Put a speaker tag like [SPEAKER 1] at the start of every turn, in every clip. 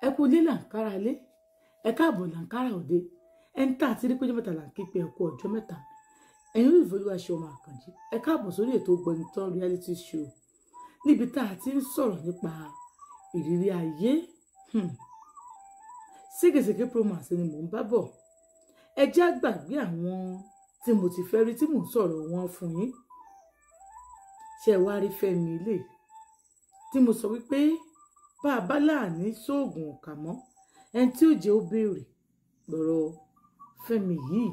[SPEAKER 1] ẹ kú ilé làǹkárá lé ẹ káàbọ̀ làǹkárá òde ẹ ń tà àti rí péjọ mẹ́ta là ń ké pé ẹ kú ọjọ́ mẹ́ta ẹ̀yin olùfẹ́ Olúwaṣeun Àkànjí ẹ káàbọ̀ sórí ètò Ògbẹ́nitán reality show níbi tá a ti ń sọ̀rọ̀ nípa ìrírí ayé ségesège promise ni mò ń bá bọ̀ ẹ jẹ́ àgbàgbé àwọn tí mo ti fẹ́ rí tí mò ń sọ̀rọ̀ wọn fún yín ṣe wá rí Fẹ́mi ilé tí mo sọ wípé bá a bá láàní sóògùn ọ̀kà mọ́ ẹni tí ó jẹ́ ó béèrè lọ́rọ̀ Fẹ́mi yìí.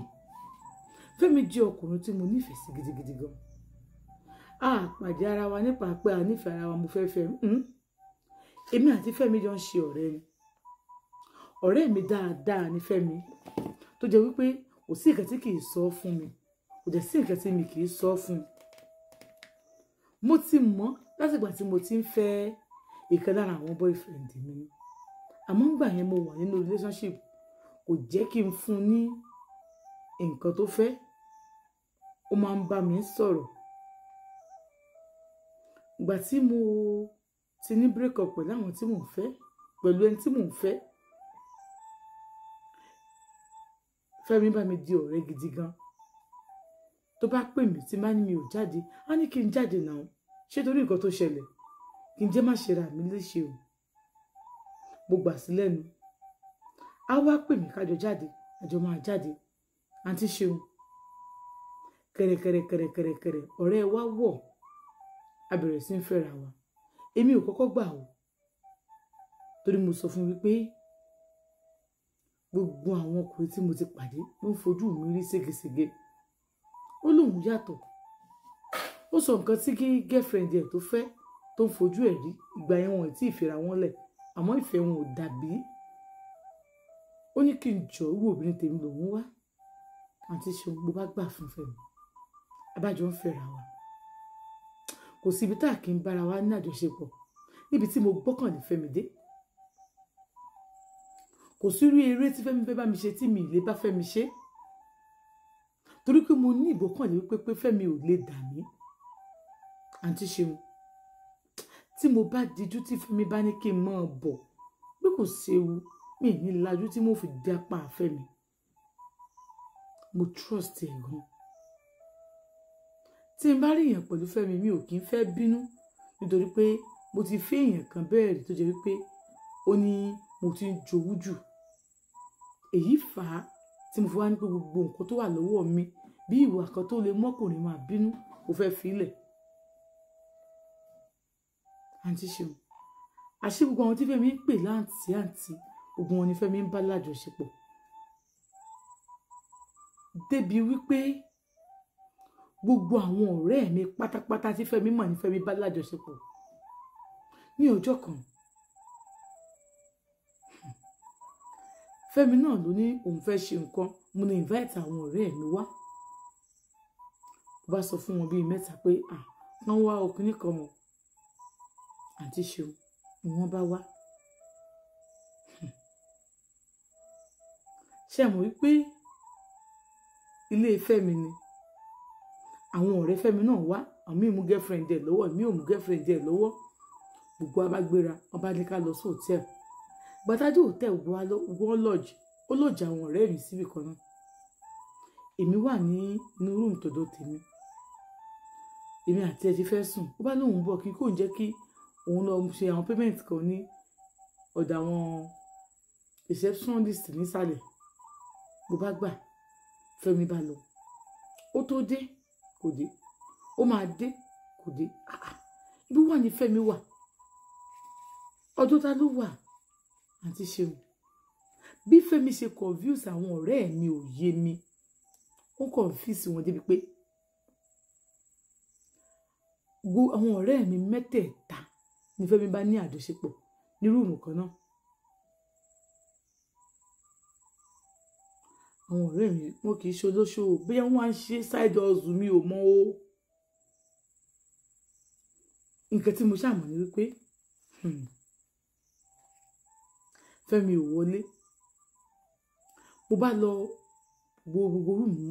[SPEAKER 1] Fẹ́mi jẹ́ ọkùnrin tí mo nífẹ̀ẹ́ sí gidigidi gan. A pàdé ara wa nípa pé a nífẹ̀ẹ́ ara wa mo fẹ́ fẹ́ èmi àti Fẹ́mi jọ ń ṣe ọ̀rẹ́ ni. Ọ̀rẹ́ mi dáadáa ni Fẹ́mi tó jẹ́ wípé kò sí nǹkan tí kì í sọ fún mi kò dẹ̀ sí nǹkan tí mi kì í sọ fún un. Mo ti mọ̀ látìgbà tí mo ti ń fẹ́ ìkan lára àwọn boyfriend mi àmọ́ ńgbà yẹn mo wà nínú relationship kò jẹ́ kí n fún ní nǹkan tó fẹ́ ó máa ń bá mi sọ̀rọ̀. Ìgbà tí mo ti ní break up pẹ̀lú àwọn tí mò ń fẹ́ pẹ̀lú ẹni tí mò ń fẹ́ Fẹ́mi bá mi di ọ̀rẹ́ gidi gan. Tó bá pè mí tí má ní mi ò jáde á ní kí n jáde náà ṣé torí nǹkan tó ṣẹlẹ̀ kí n jẹ́ má ṣe ra mi léṣe o. Mo gbà sí lẹ́nu á wá pè mí kájọ jáde àjọ máa jáde àǹtí Ṣeun kẹ̀rẹ̀kẹ̀rẹ̀ ọ̀rẹ́ wa wọ̀ a bẹ̀rẹ̀ sí ń fẹ́ra wa èmi ò kọ́kọ́ gbà o torí mo sọ fún wípé gbogbo àwọn ọkùnrin tí mo ti pàdé ló ń fojú mi rí ségesège ó lóun yàtọ̀ ó sọ nǹkan tí girlfriend ẹ̀ tó fẹ́ tó ń fojú ẹ̀ rí ìgbà yẹn wọn ò tí ì fẹ́ra wọn lẹ̀ àmọ́ ìfẹ́ wọn ò dàbí ó ní kí n jọ irú obìnrin tèmi lòun wá àǹtí Ṣeun bó bá gbà fún Fẹ́mi abájọ ń fẹ́ra wa kò síbi tá a kì í bára wa ní àjọṣepọ̀ níbi tí mo gbọ́kànlé Fẹ́mi dé kò sí irú eré tí Fẹ́mi fẹ́ bá mi ṣe tí mi ì lè bá Fẹ́mi ṣe torí pé mo ní ìgbọ́kànlé wípé Fẹ́mi ò lè dà mí àǹtí Ṣeun tí mo bá dijú tí Fẹ́mi bá ní kí n máa bọ̀ pé kò séwu mi ní lajú tí mo fi dé apá Fẹ́mi mo trust ẹ̀ gan. Tí n bá rí èèyàn pẹ̀lú Fẹ́mi mi ò kí ń fẹ́ bínú nítorí pé mo ti fẹ́ èèyàn kan bẹ́ẹ̀ rí tó jẹ́ wípé ó ní mo ti ń jowú jù èyí fà á tí mo fi wá ní pé gbogbo nǹkan tó wà lọ́wọ́ mi bí ìwà kan tó lè mọ́kùnrin máa bínú mo fẹ́ filẹ̀. àǹtí Ṣeun àṣé gbogbo àwọn tí Fẹ́mi ń pè láǹtí àǹtí gbogbo wọn ni Fẹ́mi ń bá lájọṣepọ̀ débi wípé gbogbo àwọn ọ̀rẹ́ mi pátápátá tí Fẹ́mi mọ̀ ní Fẹ́mi bá lájọṣepọ̀ ní ọjọ́ kan Fẹ́mi náà ló ní òun fẹ́ ṣe nǹkan mo ní invite àwọn ọ̀rẹ́ mi wá bá sọ fún wọn bíi mẹ́ta pé wọ́n wá ọkùnrin kan mọ̀ àǹtí Ṣeun ni wọ́n bá wá ṣe mọ̀ wípé ilé Fẹ́mi ni àwọn ọ̀rẹ́ Fẹ́mi náà wá àmì mú girlfriend ẹ̀ lọ́wọ́ mi ò mú girlfriend ẹ̀ lọ́wọ́ gbogbo abágbéra wọn bá ní ká lọ sí hòtẹ́ẹ̀lì gbàdájú hòtẹ́ẹ̀lì wọ́n lọ́ọ̀jì ó lọ́ọ̀jì àwọn ọ̀rẹ́ mi síbì kan náà èmi wà ní inú rúùmù tọ̀dọ̀ tèmi èmi àti ẹ ti fẹ́ sùn ó bá lóun bọ̀ kí kò ń jẹ́ kí òun lọ ṣe àwọn payment kan ní ọ̀dọ̀ àwọn receptionist nísàlẹ̀ bó bá gbà Fẹ́mi bá lọ ó tó dé kò dé ó máa dé kò dé ibi wà ní Fẹ́mi wà ọdún ta ló wà àǹtí Ṣeun bí Fẹ́mi ṣe confuse àwọn ọ̀rẹ́ mi ò yé mi ó confuse wọn débi pé àwọn ọ̀rẹ́ mi mẹ́tẹ̀ẹ̀ta ni Fẹ́mi bá ní àjọṣepọ̀ ní rúùmù kan náà àwọn ọ̀rẹ́ mi wọn kì í ṣe olóṣó bóyá wọ́n á ṣe side hustle mi ò mọ̀ o nǹkan tí mo ṣàmọ̀ ni wípé Fẹ́mi ò wọlé mo bá lọ gbogbo rúùmù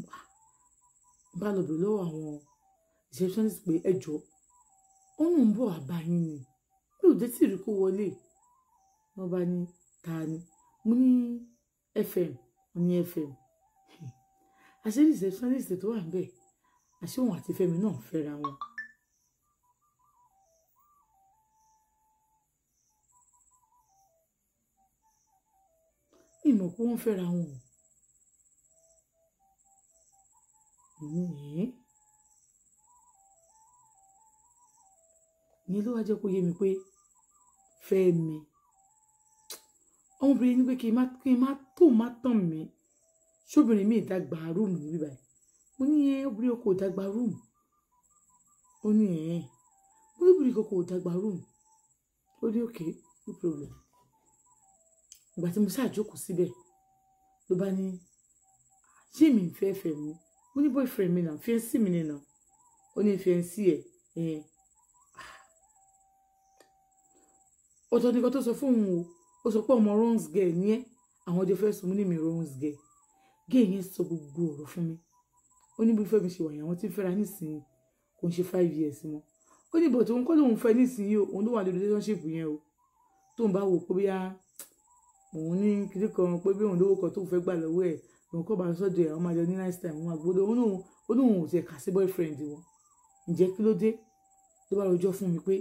[SPEAKER 1] bá lọ bẹ̀rẹ̀ lọ́wọ́ àwọn receptionist pé ẹjọ́ ó ń bọ̀ àbáyín ni mi ò dé tí ì rí kó wọlé wọ́n bá ní ta ni mo ní FM mo ní FM àṣé receptionist tó wà níbẹ̀ àṣé òun àti Fẹ́mi náà fẹ́ra wọn. ìmọ̀ pé wọ́n fẹ́ra wọn ìyẹn ló wá jẹ́ kó yé mi pé Fẹ́mi ọmọbìnrin ní pé kí n má tó má tàn mí ṣóbìnrin mi ìdàgbà rúùmù níbí báyìí mo ní obìnrin kò dàgbà rúùmù ó ní mo ní obìnrin kò dàgbà rúùmù ó ní okay no problem. ìgbà tí mo ṣàjókòó síbẹ̀ ló bá ní ṣé mi ń fẹ́ fẹ́ mi mo ní boyfriend mi náà fiancé mi nìyẹn ó ní fiancé ẹ̀ ọ̀tọ̀ nìkan tó sọ fún òun ó sọ pé ọmọ runs girl ni ẹ́ àwọn ọjọ́ fẹ́ sọ mú ní mi runs girl yẹn sọ gbogbo ọ̀rọ̀ fún mi ó ní bí Fẹ́mi ṣe wà yẹn àwọn tí ń fẹ́ra nísìnyí kò ń ṣe 5 years mọ́ ó ní bọ̀ tó ń kọ́ lóun fẹ́ nísìnyí òun ló wà lórí relationship yẹn o tó ń bá wò pé bóyá òun ní kiri kan pé bí òun lówó kan tó fẹ́ gbà lọ́wọ́ ẹ̀ òun kọ́ bá ń sọ́dọ̀ ẹ̀ àwọn máa jọ ní nice time wọn àgbọ́dọ̀ ó lóun ò tiẹ̀ kà sí boyfriend wọn ǹjẹ́ kí ló dé ló bá rojọ́ fún mi pé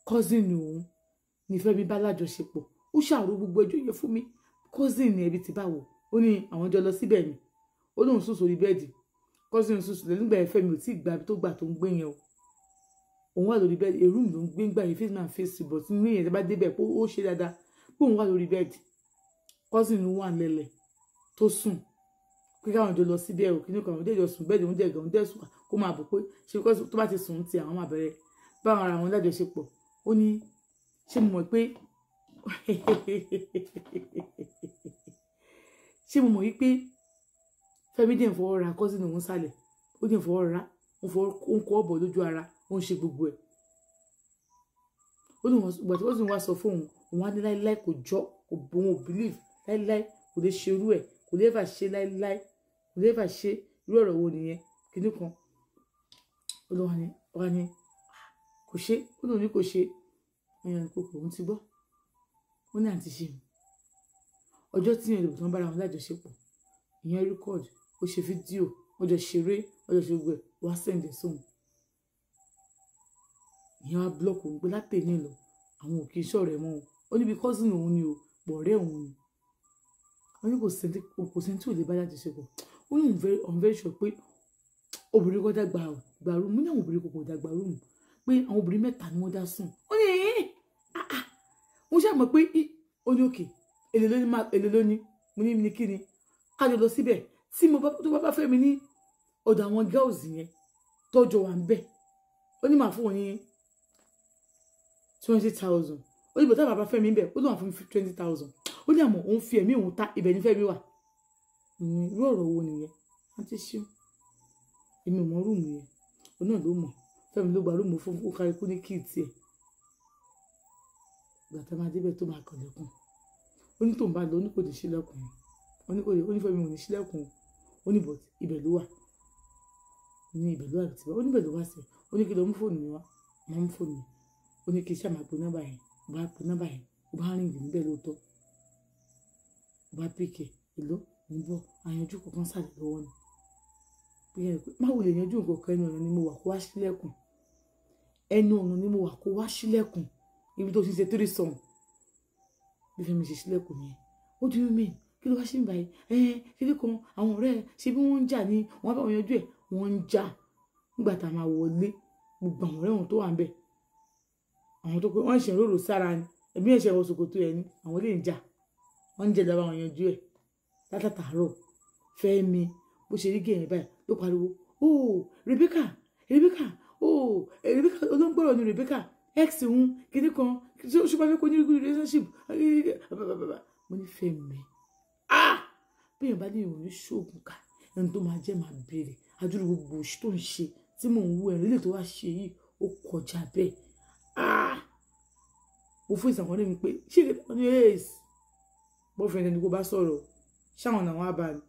[SPEAKER 1] cousin òun ní Fẹ́mi bá lájọṣepọ̀ ó ṣàrò gbogbo ẹjọ́ yẹn fún mi cousin ẹbí ti báwo ó ní àwọn jọ lọ síbẹ̀ ni ó lóun sùn sórí bẹ́ẹ̀dì cousin sùn sùn nígbà yẹn Fẹ́mi ò tí ì gbà tó gbà tó ń gbé yẹn o òun wà lórí bẹ́ẹ̀dì èrú ló ń gbé ńgbà yẹn face man face to but nínú yẹn tí bá débẹ̀ pé ó ṣe dáadáa pé òun wà lórí bẹ́ẹ̀dì cousin wà lẹ́lẹ̀ tó sùn pé káwọn jọ lọ síbẹ̀ o kíní kan àwọn dẹ́jọ sùn bẹ́ẹ̀dì òun dẹ̀gàn òun dẹ̀ sùn kó máa bọ̀ pé ṣe tó bá ti sùn ti àwọn máa bẹ̀rẹ̀ báwọn ara wọn lájọṣepọ̀ ó ní ṣé mo mọ̀ pé ṣé mo mọ̀ wípé Fẹ́mi dẹ̀ ń fọwọ́ ra cousin òun sálẹ̀ ó dẹ̀ ń fọwọ́ ra ó ń kọ́ ọ̀bọ̀ lójú ara ó ń ṣe gbogbo ẹ̀ ó ní ìgbà tí wọ́n sì ń wá sọ fún òun á ní láíláí kò jọ kò bóun ò believe láíláí kò lè ṣe irú ẹ̀ kò lè fà ṣe láíláí kò lè fà ṣe irú ọ̀rọ̀ wo nìyẹn kíní kan ó lọ wá ní kò ṣe ó lóun ní kò ṣe ẹ̀yàn ìkókò òun ti gbọ́ ó ní àǹtí ṣe ọjọ́ tí ìyẹn lè tán bára wọn lájọṣepọ̀ ìyẹn record ó ṣe fídíò wọ́n jọ ṣeré wọ́n jọ ṣe gbogbo ẹ̀ wá sẹ́ǹdẹ̀ sóhun ìyẹn wá blọọkì òun pé látẹ̀yìn lọ àwọn ò kì í ṣọ̀rẹ́ mọ́ òun ó níbi cousin òun ni o pọ̀ ọ̀rẹ́ òun ni wọ́n ní kò sẹ́ni tí ò lè bá lájọṣepọ̀ ó ní òun very sure pé obìnrin kan dàgbà rúùmù ní àwọn obìnrin kò dàgbà rúùmù pé àwọn obìnrin mẹ́ta ni wọ́n dá sùn ó ní mo ṣàmọ̀ pé ó ní òkè èlé lóní mo ní kí ni ká lọ síbẹ̀ tí tó bá Fẹ́mi ní ọ̀dọ̀ àwọn girls yẹn tọ́jọ́ wà ń bẹ̀ ó ní màá fún wọn ní 20,000 ó ní bọ̀tá bàbá Fẹ́mi ń bẹ̀ ó ní wà fún 20,000 ó ní àmọ́ òun fi ẹ̀mí òun ta ibẹ̀ ní Fẹ́mi wà irú ọ̀rọ̀ wo nìyẹn àti ṣé èmi ò mọ rúùmù yẹn òun náà ló mọ̀ Fẹ́mi ló gba rúùmù fún kálukú ní kí tiẹ̀ gbàtà máa débẹ̀ tó máa kọ̀lẹ̀kùn ó ní tó ń bá lọ ó ní kò ní ṣílẹ̀kùn ó ní Fẹ́mi ò ní ṣílẹ̀kùn ó ní bọ̀t ibẹ̀ ló wà ní ibẹ̀ ló wà tí ó ní ibẹ̀ ló wà sí ó ní kí lọ mú fóònù mi wá máa mú fóònù mi ó ní kí iṣẹ́ máa pe nọ́mbà yẹn bá pe nọ́mbà yẹn ó bá rìn níbẹ̀ lóòótọ́ ó bá pèkè èló ń bọ̀ àyànjú kankan sàlẹ̀ lọ́wọ́ ni má wò lè yanjú nǹkan kan ẹnu ọ̀nà ni mo wà kó wá sílẹ̀kùn ẹnu ọ̀nà ni mo wà kó wá sílẹ̀kùn ibi tó ti ṣe 3 sọ̀n bí Fẹ́mi ṣe sílẹ̀kùn yẹn ó di mí kí ló wá sí ìbáyìí kí ló kan àwọn ọ̀rẹ́ ṣe bí wọ́n ń jà ní wọ́n bá wọn yanjú ẹ̀ wọ́n ń jà nígbà tá a máa wọlé gbogbo àwọn ọ̀rẹ́ wọn tó wà ń bẹ̀ àwọn tó pé wọ́n ṣe rorò sára ni ẹ̀mí ẹ̀ṣẹ̀ wọ ṣòkòtò ẹ̀ ní àwọn lè ń jà wọ́n ń jẹ́ dábàá wọn yanjú ẹ̀ látàtàárọ̀ Fẹ́mi bó ṣe rí gẹ̀yìn báyìí ló pariwo Rebecca olóńgbọ̀rọ̀ ni Rebecca ex òun kìíní kan ṣùgbọ́n fẹ́ kó ní relationship mo ní Fẹ́mi bí èèyàn bá ní ìròyìn ṣoògùn ká ẹni tó máa jẹ́ máa béèrè adúrú gbogbo òṣì tó ń ṣe tí mò ń wú ẹ̀rín lè tó wá ṣe yìí ó kọjá bẹ́ẹ̀ mo fún ìsànkàn ní mi pé ṣé ìgbà ní ace boyfriend ẹni kó bá sọ̀rọ̀ ṣáwọn náà wá bá ní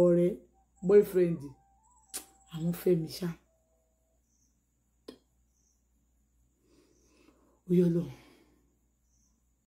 [SPEAKER 1] ọ̀rẹ́ boyfriend àwọn Fẹ́mi ṣá ó yọ lọ.